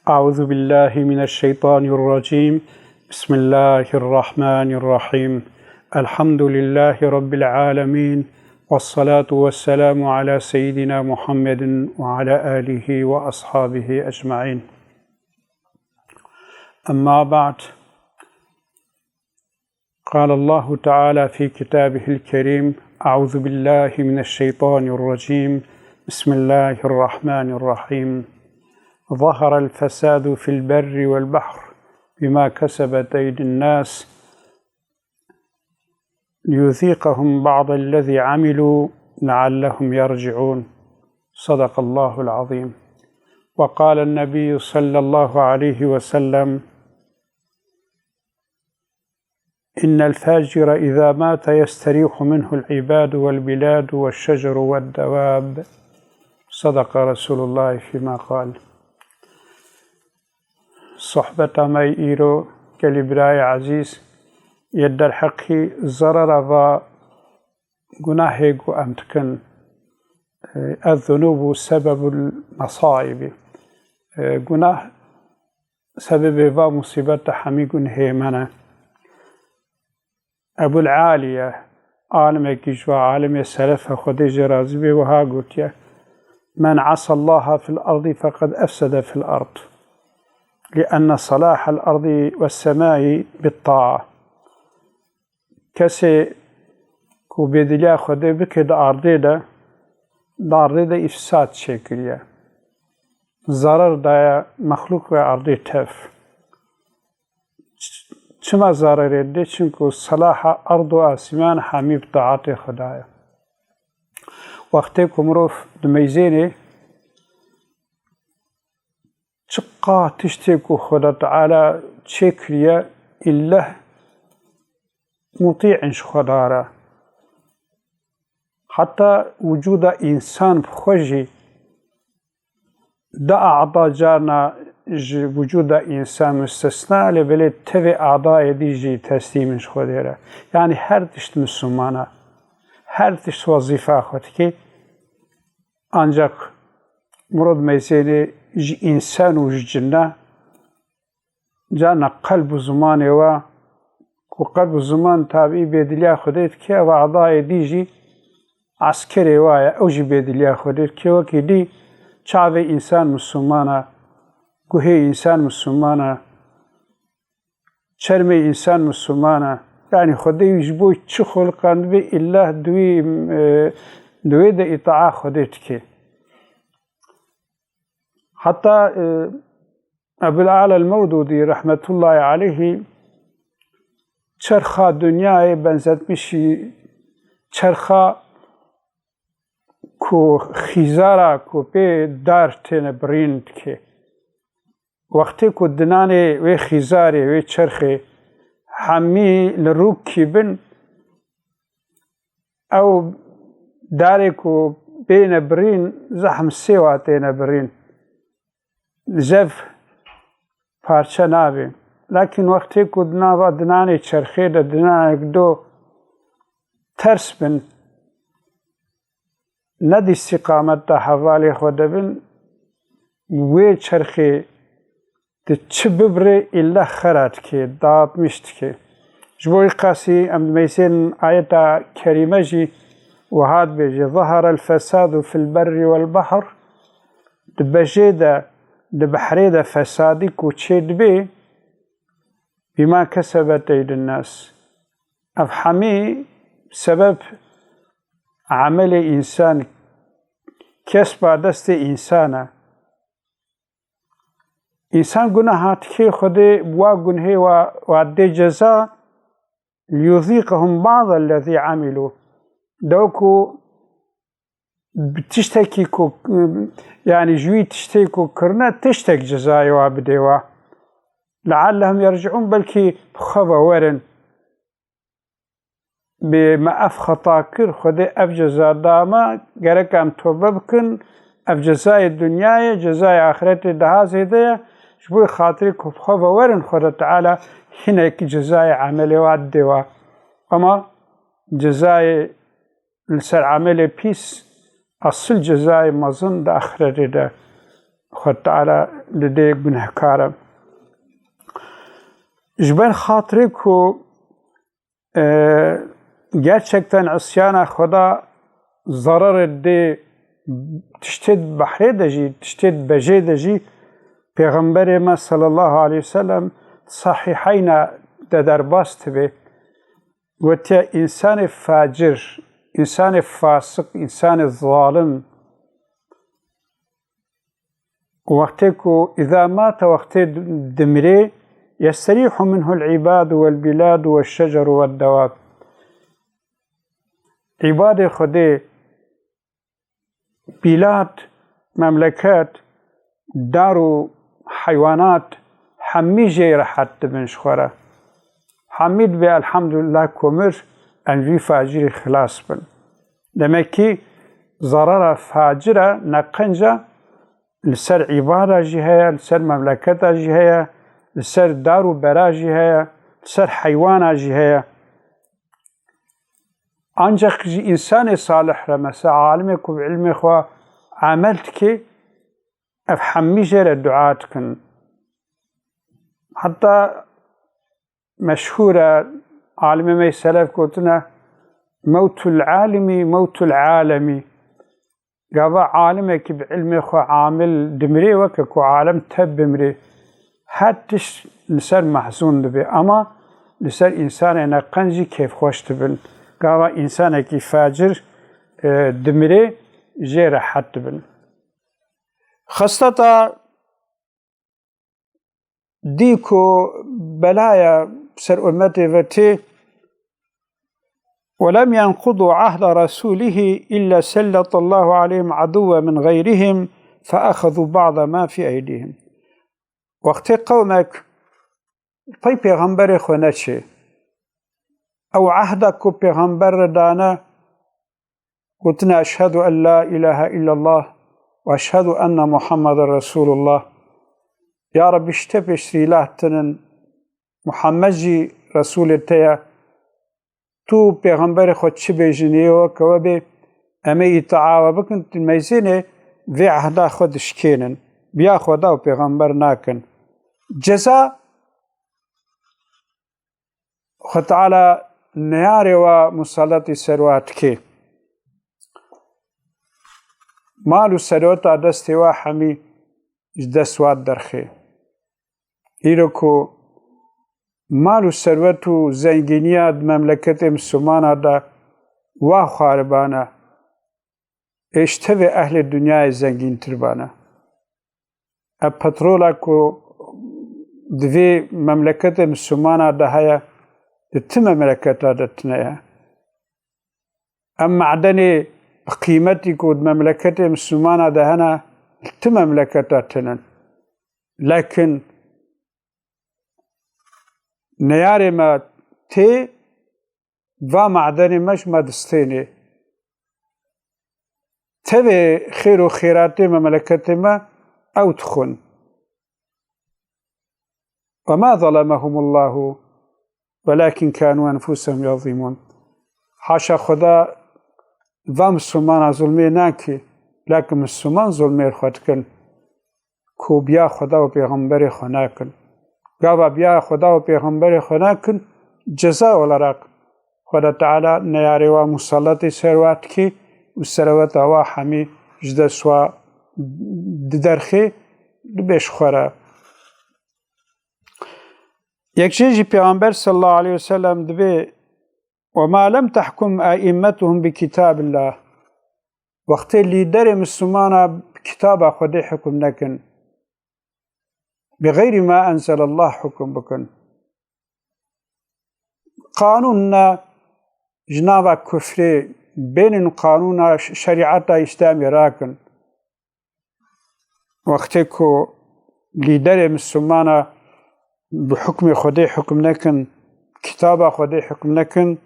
أعوذ بالله من الشيطان الرجيم. بسم الله الرحمن الرحيم. الحمد لله رب العالمين، والصلاة والسلام على سيدنا محمد وعلى آله وأصحابه أجمعين. أما بعد، قال الله تعالى في كتابه الكريم: أعوذ بالله من الشيطان الرجيم. بسم الله الرحمن الرحيم. ظهر الفساد في البر والبحر بما كسبت أيدي الناس ليذيقهم بعض الذي عملوا لعلهم يرجعون. صدق الله العظيم. وقال النبي صلى الله عليه وسلم: إن الفاجر إذا مات يستريح منه العباد والبلاد والشجر والدواب. صدق رسول الله فيما قال. صحبت مای ایرو کلیبرای عزیز در حقی ضرر و گناه گو امتکن الذنوب سبب المصائب. گناه سبب و مصیبت همی گناه منه. ابو العالیه عالم کیش و عالم سلف خودی جرازی به وها گوتیه: من عصى الله في الأرض فقد أفسد في الأرض، لأن صلاح الأرض والسماء بالطاعة. کسی کو بدلیا خودی بکد دارده افساد شکریه، ضرر دایا مخلوق و ارضی تف. چما ضرر ده؟ چونکو صلاح ارض و آسمان همی بطاعت خدایا. وقتی که مروف دمیزینه چقا تشتكو خدا تعالى تشكريا إلا مطيعنش خدارا. حتى وجود إنسان بخوجي دا أعضاء جارنا وجود إنسان مستثناء لبلد تبع أعضاء ديجي تسليمش خدارا. يعني هر تشت مسلمانا، هر تشت وظيفة خدكي ancak مراد ميزيني إنسان وجنة جانا قلب زمان وقلب زمان تابعي بيدليا خديت كي وأعضاء ديجي عسكري وايا أوجي بيدليا خديت كي وكي دي شعبي إنسان مسلمانا، كوهي إنسان مسلمانا، شرمي إنسان مسلمانا. يعني خدي يجبوي تشخل قند بي إلا دوي دا إطاعة خديت كي. حتى أبو الأعلى المودودي رحمة الله عليه چرخا دنیای بنزد میشی چرخا کو خیزارا کو پی دار تین برند که وقتی کو دنانه وی خیزاری وی چرخی همی لروک کی بن او داری کو بین برین زحم سیواتین برین زف پارچه نابی. لكن وقتی که دنانه چرخی ده دنانه دو ترس بن ندی استقامت ده حوالی خود بن وی چرخی ده چه ببره إلا خرد که داد مشت که جبوی قاسی میسین آیتا کریمه جی وهاد بيجي: ظهر الفساد في البر والبحر. دبجي ده بحري ده فسادي كوتشيد بي بما كسبت أيدي الناس. أفحمي سبب عمل إنسان كسب دست إنسانا. إنسان گناهات كي خده بوا گنهي وعدي جزاء ليذيقهم بعض الذي عملوا. دوكو بتشتكي كو يعني جوي تشتكي كو كرنا تشتك جزاء وابدوا لعلهم يرجعون. بلكي خبا ورن بما أفخطا كر خده أف جزاء داما غيرك أم توبة بكن أف جزاء الدنيا جزاء آخرت دهازي ده شبوي خاطري كو خبا ورن خده تعالى هناك جزاء عملي وعدوا. أما جزاء لسر عمل بيس أصل جزاء مظن ده آخرت ده خود تعالی لده گناهکارم جبر خاطری که gerçekten isyana Xuda zarar de tiştet bahre de jî tiştet bejê de jî Peygamberê me sallallahu aleyhi ve sellem sahihayna de derbas dibe gotiye insanê facir, insanê fasık, insanê zalim وقتê ku إذا mâte waqtê dimire يستريح منه العباد والبلاد والشجر والدواب عباد خدي بلاد مملكات دارو حيوانات حمي جي راحت دبن شخورة حميد بي الحمد لله كومر انجي فاجر خلاص بن دمكي ضرر فاجرة نقنجة لسر عبادة جهية لسر مملكات جهية لسر دارو براجي هيا لسر حيوانا جهية ancak insan صالح رمسا عالمك وعلمك خوا عملتك افحمي جرى دعاتكن حتى مشهورة عالم ما سلف قلتنا موت العالم موت العالمي قابا عالمك بعلمك خوا عامل دمري وككو عالم تب مري حتىش لسر محزون دبي أما لسر إنسان نقنجي كيف خوش تبن قاوا إنسان كي فاجر دمري جير حد تبن خاصة ديكو بلايا سر أمتي فتي ولم ينقضوا عهد رسوله إلا سلط الله عليهم عدوا من غيرهم فأخذوا بعض ما في أيديهم وقتی قومك پی پیغمبر خونه چه او عهدك کو پیغمبر دانا قلتنا اشهد ان لا اله الا الله واشهد ان محمد رسول الله يا رب اشتبش ريلاتن محمد جي رسول تيا تو پیغمبر خود چه بجنیو کوبه امی اتعاوه بکن تلميزينه في عهدا خود شكينن بیا خدا و پیغمبر ناکن جزا خود تعالی نیاره و مسلط سروات که مال و سروات دستی و حمی دستوات درخه ایرو که مال و سروات و زنگینیات مملکت مسلمان دا و خاربانه اشتوی اهل دنیای زنگین تربانه البترول اكو دوی مملكة مسلمانة دهايا دت مملكة دتنايا أما معدني قيمتي كود مملكة مسلمانة دهنا دت مملكة دتنن لكن نياري ما تي و معدني مش مدستيني تبي خير وخيراتي مملكة ما أو تخن وما ظلمهم الله ولكن كانوا أنفسهم يظلمون حاشا خدا و مسلمان ظلمي ناكي لكن مسلمان ظلمي خدكن كو بيا خدا و پیغمبر خناكن قابا بيا خدا و پیغمبر خناكن جزاء ولرق خدا تعالى نياري و مسلطي سروات كي و سروات و حمي جدا سوا درخه بيش خورا يكشيجي پیغمبر صلى الله عليه وسلم دبي وما لم تحكم أئمتهم بكتاب الله وقت اللي در مسلمانا كتاب خدي حكم نكن بغير ما أنزل الله حكم بكن قانوننا جناب كفري بين قانون شريعة إسلامي راكن وقتی که لیدر مسلمان بحكم خدي حكم نكن كتاب خدي حكم نكن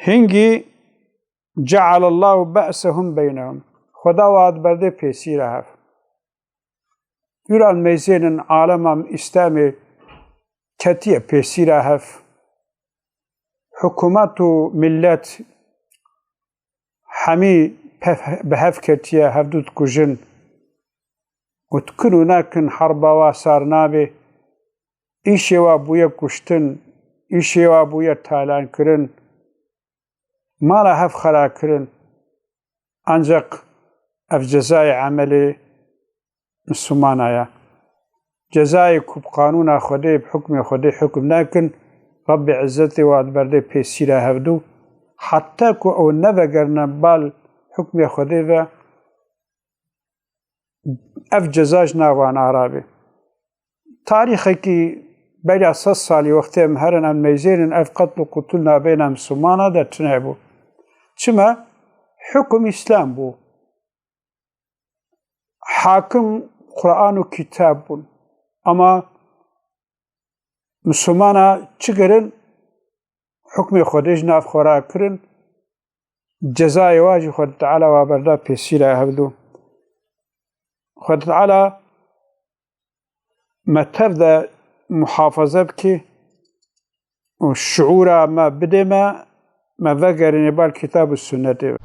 هنگي جعل الله بأسهم بينهم خدا واد برده پیسی رهف يرى الميزين عالم اسلامي كتية پیسی رهف حكومات و ملت حمي بهف كتيا هفدود كجن وتكنو ناكن حربا واسار نابي إيشي وابويا كشتن إيشي وابويا تالان كرن مالا هف خلا كرن أنجق أف جزاي عملي مسلمانايا جزاي كوب قانون خدي بحكم خدي حكم لكن رب عزتي وادبردي بيسيرا هفدو حتى كو او نفقرنا بال حكم خدي ذا اف جزاج ناوان عربي تاريخي كي بيد 6 سالي وقتها مهرن عن ميزين اف قتل قتلنا بين مسلمانا دا تنعبو تما حكم اسلام بو حاكم قرآن و كتاب بون اما مسلمانا چگرن حكم خودش ناف خورا کرن جزای واجی خود تعالی و بردا پیسیره هبدو خود تعالی متفد محافظه بکی و شعور ما بده ما وقرن بالكتاب والسنة